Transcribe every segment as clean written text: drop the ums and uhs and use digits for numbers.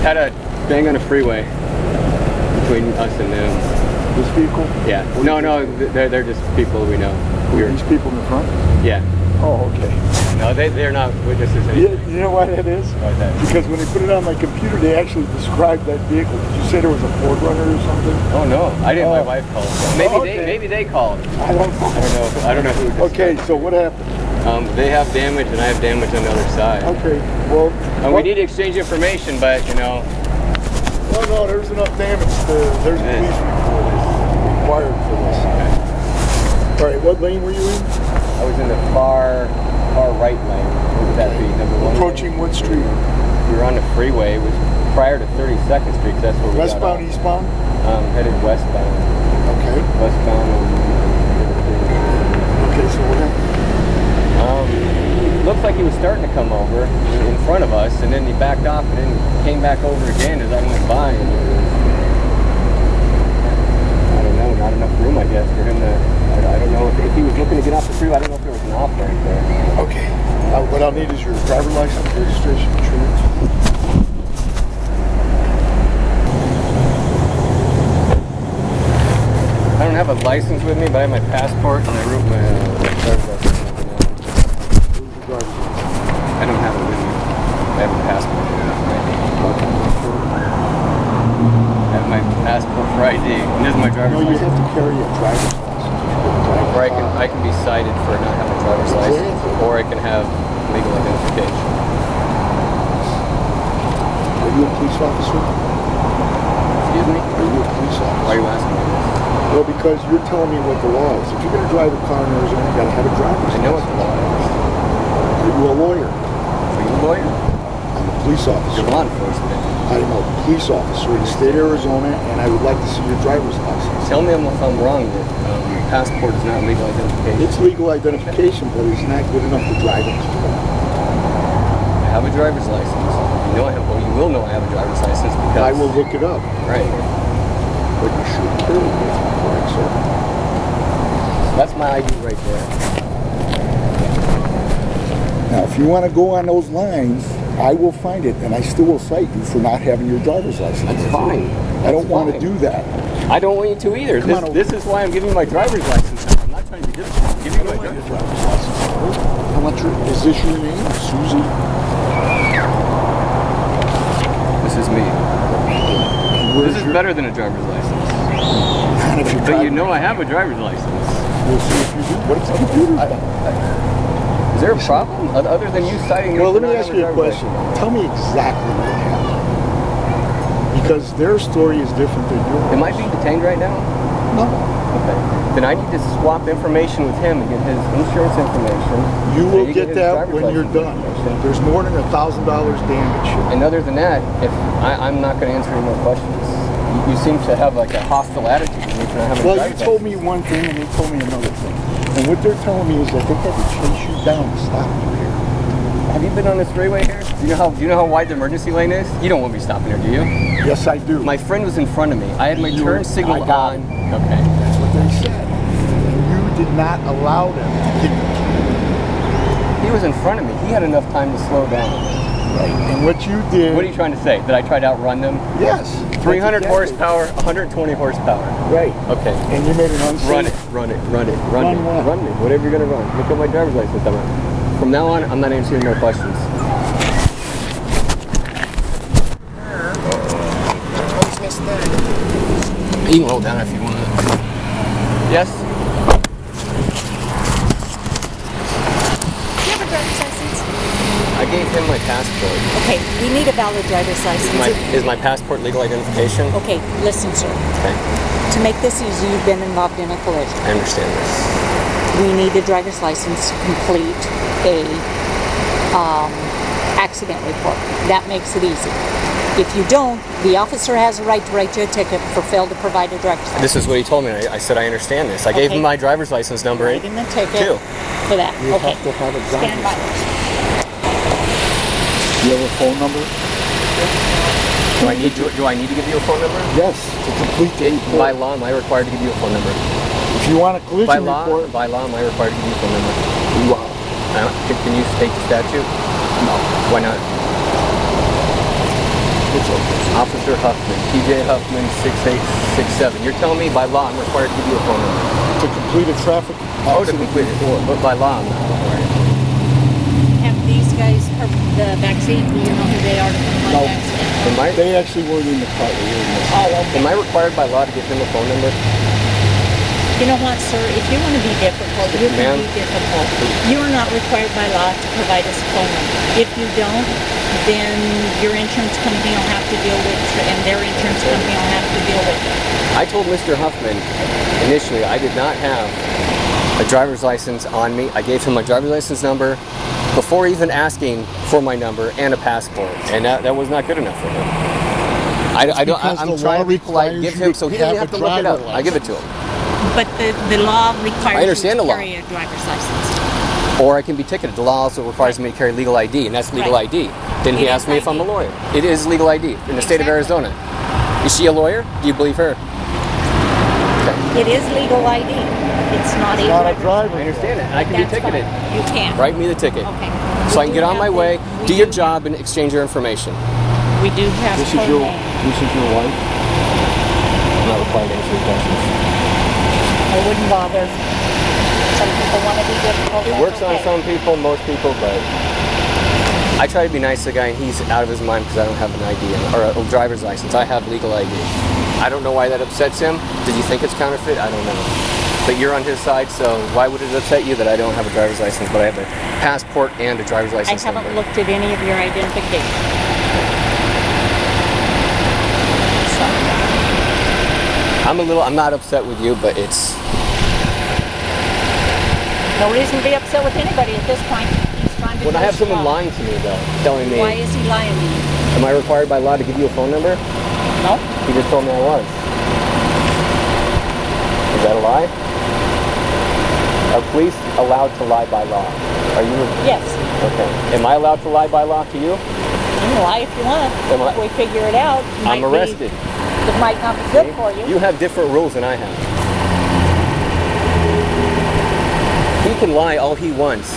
Had a bang on a freeway between us and them. This vehicle? Yeah. No, they're just people we know. These people in the front? Yeah. Oh, okay. No, they're not witnesses. You know why that is? Why is that? Because when they put it on my computer, they actually described that vehicle. Did you say there was a Ford Runner or something? Oh no, I didn't. My wife called. Maybe they called. I don't know. I don't know who. Okay, so what happened? They have damage and I have damage on the other side. Okay, well... we need to exchange information, but you know... No, there's enough damage. There's a police report required for this. Okay. Alright, what lane were you in? I was in the far right lane. What would that be? Number 1? Approaching what street? We were on the freeway. It was prior to 32nd Street, because that's where we Westbound, eastbound? Headed westbound. Okay. Westbound. Okay, so what happened? Looks like he was starting to come over in front of us, and then he backed off and then came back over again as I went by. And I don't know, not enough room, I guess, for him to... I don't know if he was looking to get off the freeway. I don't know if there was an off right there. Okay. What I'll need is your driver's license, registration, insurance. I don't have a license with me, but I have my passport and I wrote my driver's license. I don't have it with me. I have a passport. I have my passport for ID. And this is my driver's license. No, you have to carry a driver's license. Or I can be cited for not having a driver's license, or I can have legal identification. Are you a police officer? Excuse me? Are you a police officer? Why are you asking me this? Well, because you're telling me what the law is. If you're going to drive a car in Arizona, you got to have a driver's license. I know what the law is. Are you a lawyer? Are you a lawyer? I'm a police officer. You're law enforcement. I'm a police officer in the state of Arizona, and I would like to see your driver's license. Tell me if I'm wrong that your passport is not legal identification. It's legal identification, but it's not good enough to drive a car. I have a driver's license. You know I have. Well, you will know I have a driver's license because I will look it up. Right. But you should clearly be correct, sir. That's my ID right there. Now, if you want to go on those lines, I will find it, and I still will cite you for not having your driver's license. That's fine. I don't want to do that. I don't want you to either. This is why I'm giving you my driver's license now. I'm not trying to be difficult. I'm giving you my driver's license. How much? Is this your name, Susie? This is me. This is better than a driver's license. But you know I have a driver's license. We'll see if you do. What if the computer? Is there a problem other than you citing me? Well, let me ask you a question. Tell me exactly what happened. Because their story is different than yours. Am I being detained right now? No. Okay. Then I need to swap information with him and get his insurance information. You will get that when you're done. There's more than $1,000 damage. And other than that, if I'm not going to answer any more questions. You seem to have like a hostile attitude to me for not having a driver's license. Well, you told me one thing and they told me another thing. And what they're telling me is that they had to chase you down to stop you here. Have you been on this freeway here? Do you know how wide the emergency lane is? You don't want to be stopping here, do you? Yes, I do. My friend was in front of me. I had my turn signal on. Okay. That's what they said. You did not allow them to get you. He was in front of me. He had enough time to slow down. Right. And what you did... What are you trying to say? That I tried to outrun them? Yes. 300 horsepower, 120 horsepower. Right. Okay. And you made an unsafe... Run it. Run me. Whatever you're going to run. Look at my driver's license. From now on, I'm not answering no questions. You can hold down if you want. Yes? Do you have a driver's license? I gave him my passport. Okay, we need a valid driver's license. Is my passport legal identification? Okay, listen, sir. Okay. To make this easy, you've been involved in a collision. I understand this. We need a driver's license to complete a accident report. That makes it easy. If you don't, the officer has a right to write you a ticket for fail to provide a driver's license. This is what he told me. I said I understand this. I gave him my driver's license number. Write him a ticket for that. You okay. have to have a driver's Stand by. Do you have a phone number? Do I need to give you a phone number? Yes, to complete the report. By law, am I required to give you a phone number? If you want a collision report... By law, am I required to give you a phone number? You are. Can you state the statute? No. Why not? What's up? Officer Huffman, TJ Huffman, 6867. You're telling me by law I'm required to give you a phone number? To complete a traffic Oh, to accident complete it. report. But by law I'm not required. Have these guys covered the backseat? Do you know who they are to come on No. backseat? They actually weren't in the car. They were in the Oh, okay. Am I required by law to give him a phone number? You know what, sir? If you want to be difficult, you can be difficult. You are not required by law to provide us a phone number. If you don't, then your insurance company will have to deal with it, and their insurance company will have to deal with it. I told Mr. Huffman initially I did not have a driver's license on me. I gave him my driver's license number before even asking for my number and a passport, and that was not good enough for him. I'm trying to be polite, give him so he doesn't have to look it up. I give it to him. But the law requires understand you to the law. carry a driver's license. Or I can be ticketed. The law also requires me to carry legal ID, and that's legal Right. ID. Then he It asked is me if I'm a ID. lawyer. It is legal ID in the state of Exactly. Arizona. Is she a lawyer? Do you believe her? It is legal ID. It's not a not a driver's driver. I understand it. And I can be That's ticketed. fine. You can. Write me the ticket. Okay. So I We can do get on have my the- way, we do your do job, and exchange your information. We do have This is code your name. wife? I'm not required to answer your questions. I wouldn't bother. Some people want to be difficult. It that's works on okay. some people, most people, but I try to be nice to the guy, and he's out of his mind because I don't have an ID or a driver's license. I have legal ID. I don't know why that upsets him. Did you think it's counterfeit? I don't know. But you're on his side, so why would it upset you that I don't have a driver's license, but I have a passport and a driver's I license haven't number? looked at any of your identification. So, I'm not upset with you, but it's, no reason to be upset with anybody at this point. He's trying to when do I have his someone job. lying to me though, telling me, Why is he lying to you? am I required by law to give you a phone number? No? He just told me I was. Is that a lie? Are police allowed to lie by law? Are you? Yes. Okay. Am I allowed to lie by law to you? You can lie if you want. Am I- If we figure it out, it I'm might be- arrested. It might not be good for you. You have different rules than I have. He can lie all he wants,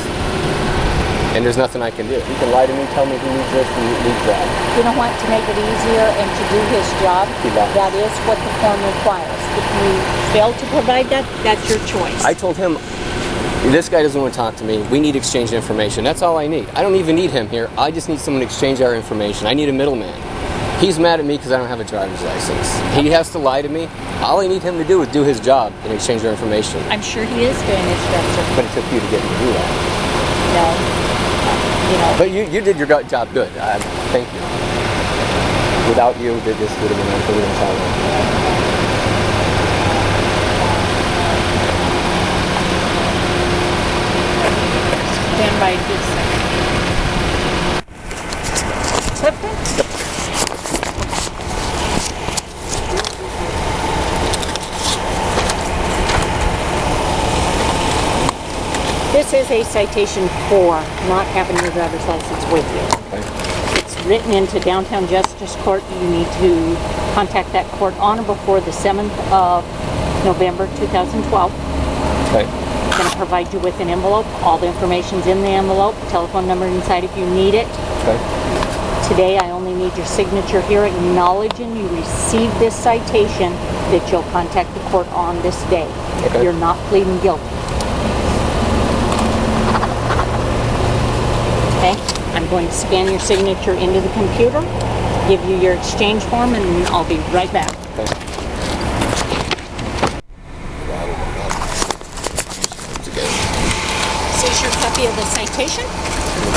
and there's nothing I can do. He can lie to me, tell me he needs this, he needs that. You know what? To make it easier and to do his job, He lies. that is what the form requires. If you fail to provide that, that's your choice. I told him, this guy doesn't want to talk to me. We need to exchange information. That's all I need. I don't even need him here. I just need someone to exchange our information. I need a middleman. He's mad at me because I don't have a driver's license. He has to lie to me. All I need him to do is do his job and exchange our information. I'm sure he is doing his job, sir. But it took you to get me to do that. No. You know, But you did your job good. Thank you. Without you, this would have been unbelievable. stand by just a second. Clifton? This is a citation for not having your driver's license with you. Okay. It's written into Downtown Justice Court. You need to contact that court on or before the 7th of November 2012. Okay. I'm going to provide you with an envelope. All the information's in the envelope. Telephone number inside if you need it. Okay. Today I only need your signature here acknowledging you received this citation that you'll contact the court on this day. Okay. You're not pleading guilty. Okay? I'm going to scan your signature into the computer, give you your exchange form, and I'll be right back. Okay. This is your copy of the citation.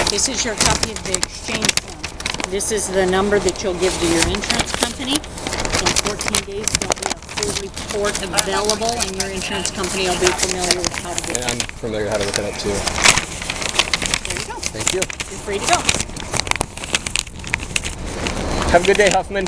This is your copy of the exchange form. This is the number that you'll give to your insurance company. In 14 days, there'll be a full report available, and your insurance company will be familiar with how to get it. And I'm familiar with how to look it up too. There you go. Thank you. You're free to go. Have a good day, Huffman.